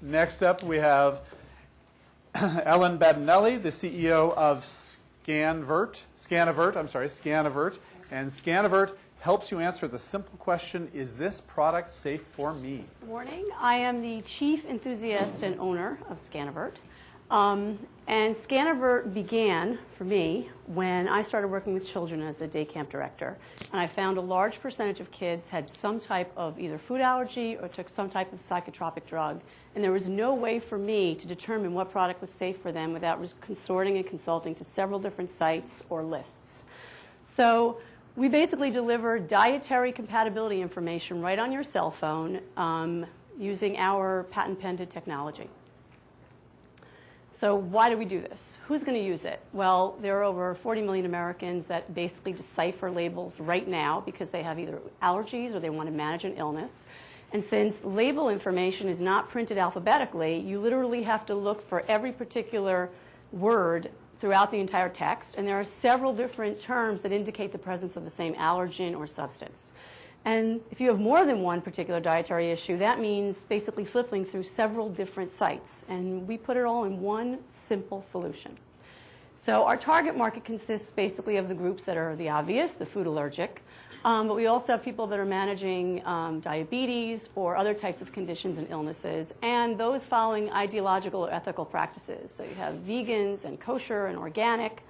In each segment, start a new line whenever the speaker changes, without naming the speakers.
Next up, we have Ellen Badinelli, the CEO of ScanAvert. And ScanAvert helps you answer the simple question, is this product safe for me?
Good morning. I am the chief enthusiast and owner of ScanAvert. And ScanAvert began, for me, when I started working with children as a day camp director. And I found a large percentage of kids had some type of either food allergy or took some type of psychotropic drug. And there was no way for me to determine what product was safe for them without consorting and consulting to several different sites or lists. So we basically deliver dietary compatibility information right on your cell phone using our patent-pending technology. So why do we do this? Who's going to use it? Well, there are over 40 million Americans that basically decipher labels right now because they have either allergies or they want to manage an illness. And since label information is not printed alphabetically, you literally have to look for every particular word throughout the entire text. And there are several different terms that indicate the presence of the same allergen or substance. And if you have more than one particular dietary issue, that means basically flipping through several different sites. And we put it all in one simple solution. So our target market consists basically of the groups that are the obvious, the food allergic. But we also have people that are managing diabetes or other types of conditions and illnesses, and those following ideological or ethical practices. So you have vegans and kosher and organic.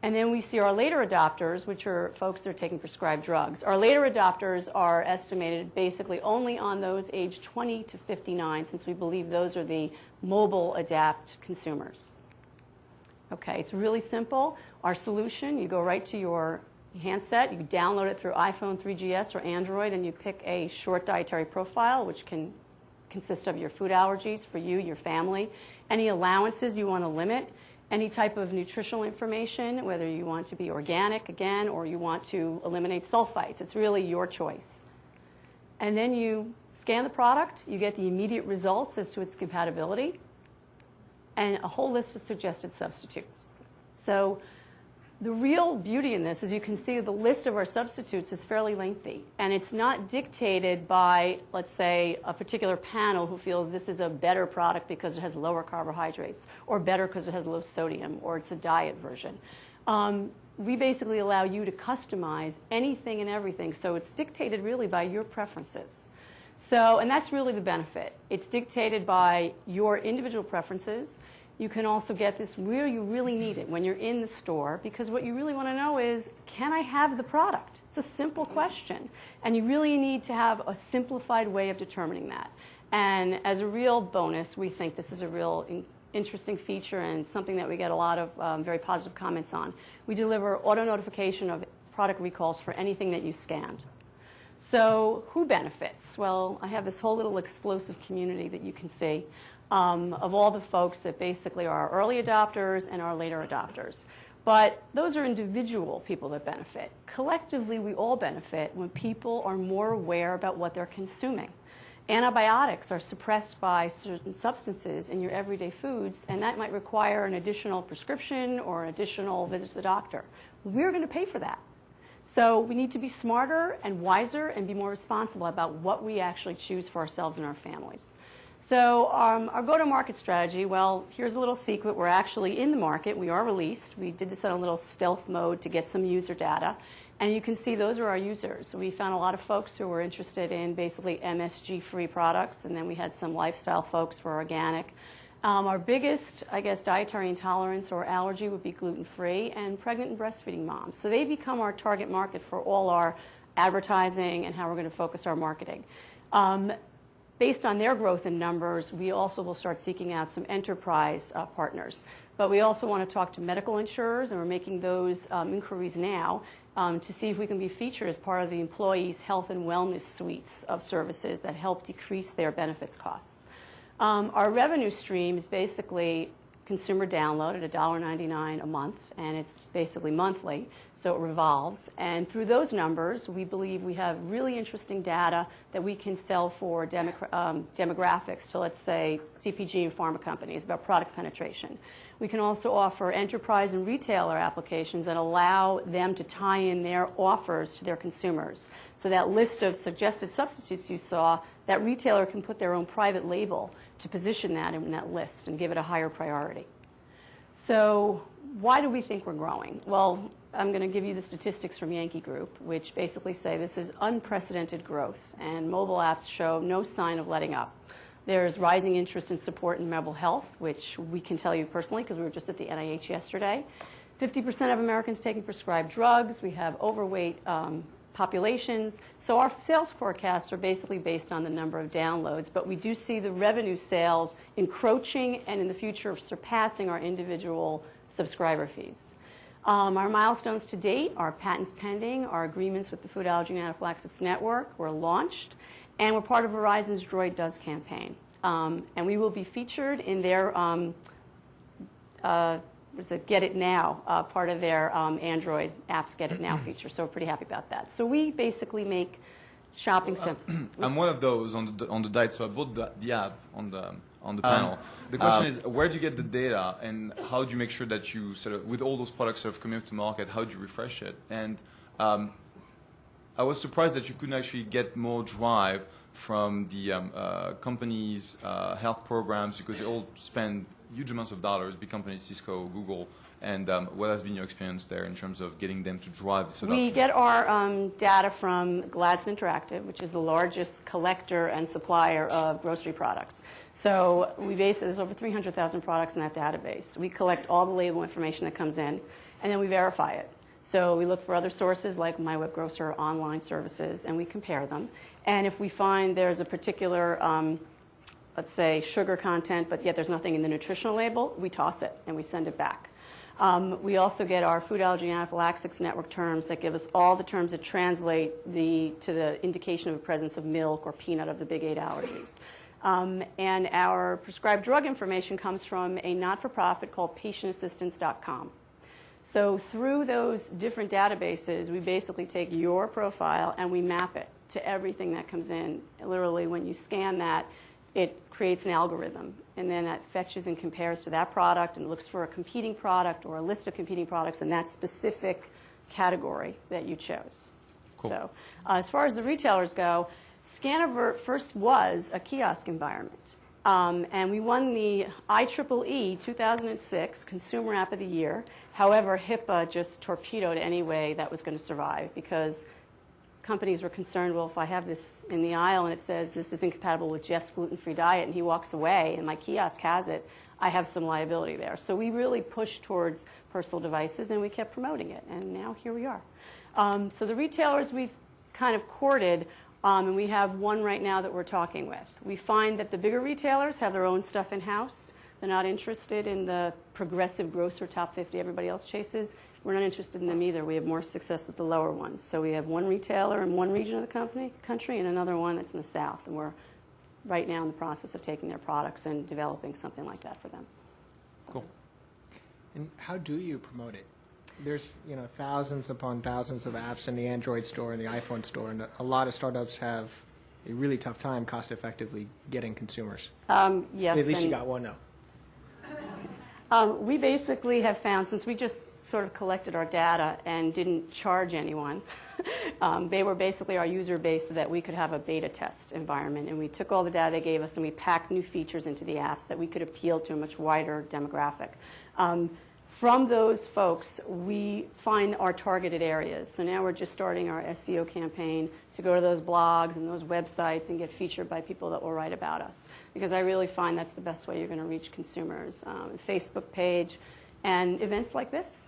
And then we see our later adopters, which are folks that are taking prescribed drugs. Our later adopters are estimated basically only on those aged 20 to 59, since we believe those are the mobile adapt consumers. Okay, it's really simple. Our solution, you go right to your handset, you download it through iPhone 3GS or Android, and you pick a short dietary profile, which can consist of your food allergies for you, your family, any allowances you want to limit, any type of nutritional information, whether you want to be organic again or you want to eliminate sulfites. It's really your choice. And then you scan the product, you get the immediate results as to its compatibility, and a whole list of suggested substitutes. So the real beauty in this is you can see the list of our substitutes is fairly lengthy, and it's not dictated by, let's say, a particular panel who feels this is a better product because it has lower carbohydrates, or better because it has low sodium, or it's a diet version. We basically allow you to customize anything and everything, so it's dictated really by your preferences. So, and that's really the benefit. It's dictated by your individual preferences. You can also get this where you really need it, when you're in the store, because what you really want to know is, can I have the product? It's a simple question, and you really need to have a simplified way of determining that. And as a real bonus, we think this is a real interesting feature and something that we get a lot of very positive comments on. We deliver auto-notification of product recalls for anything that you scanned. So who benefits? Well, I have this whole little explosive community that you can see. Of all the folks that basically are our early adopters and our later adopters. But those are individual people that benefit. Collectively, we all benefit when people are more aware about what they're consuming. Antibiotics are suppressed by certain substances in your everyday foods, and that might require an additional prescription or an additional visit to the doctor. We're going to pay for that. So we need to be smarter and wiser and be more responsible about what we actually choose for ourselves and our families. So our go-to-market strategy, well, here's a little secret. We're actually in the market. We are released. We did this on a little stealth mode to get some user data. And you can see those are our users. We found a lot of folks who were interested in basically MSG-free products, and then we had some lifestyle folks for organic. Our biggest, I guess, dietary intolerance or allergy would be gluten-free and pregnant and breastfeeding moms. So they become our target market for all our advertising and how we're going to focus our marketing. Based on their growth in numbers, we also will start seeking out some enterprise partners. But we also want to talk to medical insurers, and we're making those inquiries now to see if we can be featured as part of the employees' health and wellness suites of services that help decrease their benefits costs. Our revenue stream is basically consumer download at $1.99 a month, and it's basically monthly, so it revolves. And through those numbers, we believe we have really interesting data that we can sell for demographics to, let's say, CPG and pharma companies about product penetration. We can also offer enterprise and retailer applications that allow them to tie in their offers to their consumers. So that list of suggested substitutes you saw that retailer can put their own private label to position that in that list and give it a higher priority. So why do we think we're growing? Well, I'm going to give you the statistics from Yankee Group, which basically say this is unprecedented growth, and mobile apps show no sign of letting up. There's rising interest and support in mental health, which we can tell you personally because we were just at the NIH yesterday. 50% of Americans taking prescribed drugs. We have overweight populations. So our sales forecasts are basically based on the number of downloads, but we do see the revenue sales encroaching and in the future surpassing our individual subscriber fees. Our milestones to date are patents pending, our agreements with the Food Allergy and Anaphylaxis Network were launched, and we're part of Verizon's Droid Does campaign. And we will be featured in their Get It Now, part of their Android apps Get It Now feature. So we're pretty happy about that. So we basically make shopping simple.
I'm one of those on the diet, so I bought the app on the panel. The question is, where do you get the data, and how do you make sure that you sort of, with all those products sort of coming up to market, how do you refresh it? And I was surprised that you couldn't actually get more drive from the companies' health programs, because they all spend huge amounts of dollars, big companies, Cisco, Google, and what has been your experience there in terms of getting them to drive this adoption?
We get our data from Gladstone Interactive, which is the largest collector and supplier of grocery products. So we there's over 300,000 products in that database. We collect all the label information that comes in, and then we verify it. So we look for other sources like My Web Grocer, online services, and we compare them. And if we find there's a particular, let's say, sugar content, but yet there's nothing in the nutritional label, we toss it and we send it back. We also get our Food Allergy and Anaphylaxis Network terms that give us all the terms that translate to the indication of the presence of milk or peanut of the big 8 allergies. And our prescribed drug information comes from a not-for-profit called patientassistance.com. So through those different databases, we basically take your profile and we map it to everything that comes in. Literally, when you scan that, it creates an algorithm, and then that fetches and compares to that product and looks for a competing product or a list of competing products in that specific category that you chose.
Cool.
So as far as the retailers go, ScanAvert first was a kiosk environment. And we won the IEEE 2006 Consumer App of the Year. However, HIPAA just torpedoed any way that was going to survive, because companies were concerned, well, if I have this in the aisle and it says this is incompatible with Jeff's gluten-free diet and he walks away and my kiosk has it, I have some liability there. So we really pushed towards personal devices and we kept promoting it, and now here we are. So the retailers we've kind of courted, and we have one right now that we're talking with. We find that the bigger retailers have their own stuff in-house. They're not interested in the progressive grocer top 50 everybody else chases. We're not interested in them either. We have more success with the lower ones. So we have one retailer in one region of the country and another one that's in the south. And we're right now in the process of taking their products and developing something like that for them. So.
Cool.
And how do you promote it? There's thousands upon thousands of apps in the Android store and the iPhone store, and a lot of startups have a really tough time cost-effectively getting consumers.
Yes.
At least you got one now.
We basically have found, since we just sort of collected our data and didn't charge anyone, they were basically our user base so that we could have a beta test environment. And we took all the data they gave us and we packed new features into the apps that we could appeal to a much wider demographic. From those folks, we find our targeted areas. So now we're just starting our SEO campaign to go to those blogs and those websites and get featured by people that will write about us. Because I really find that's the best way you're going to reach consumers. Facebook page and events like this.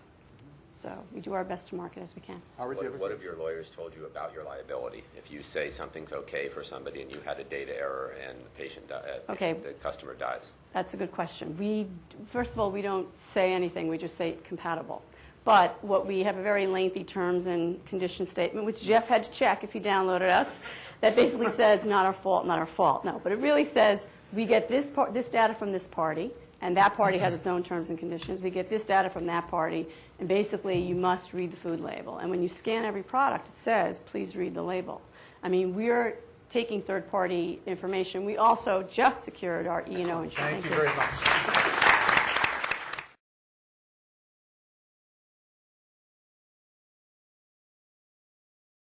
So we do our best to market as we can.
What have your lawyers told you about your liability? If you say something's okay for somebody and you had a data error and the patient, the customer dies?
That's a good question. First of all, we don't say anything. We just say compatible. But what we have a very lengthy terms and conditions statement, which Jeff had to check if he downloaded us, that basically says not our fault, not our fault. No, but it really says we get this data from this party, and that party has its own terms and conditions. We get this data from that party, and basically you must read the food label. And when you scan every product, it says, please read the label. I mean, we're taking third-party information. We also just secured our E&O insurance.
Thank you very much.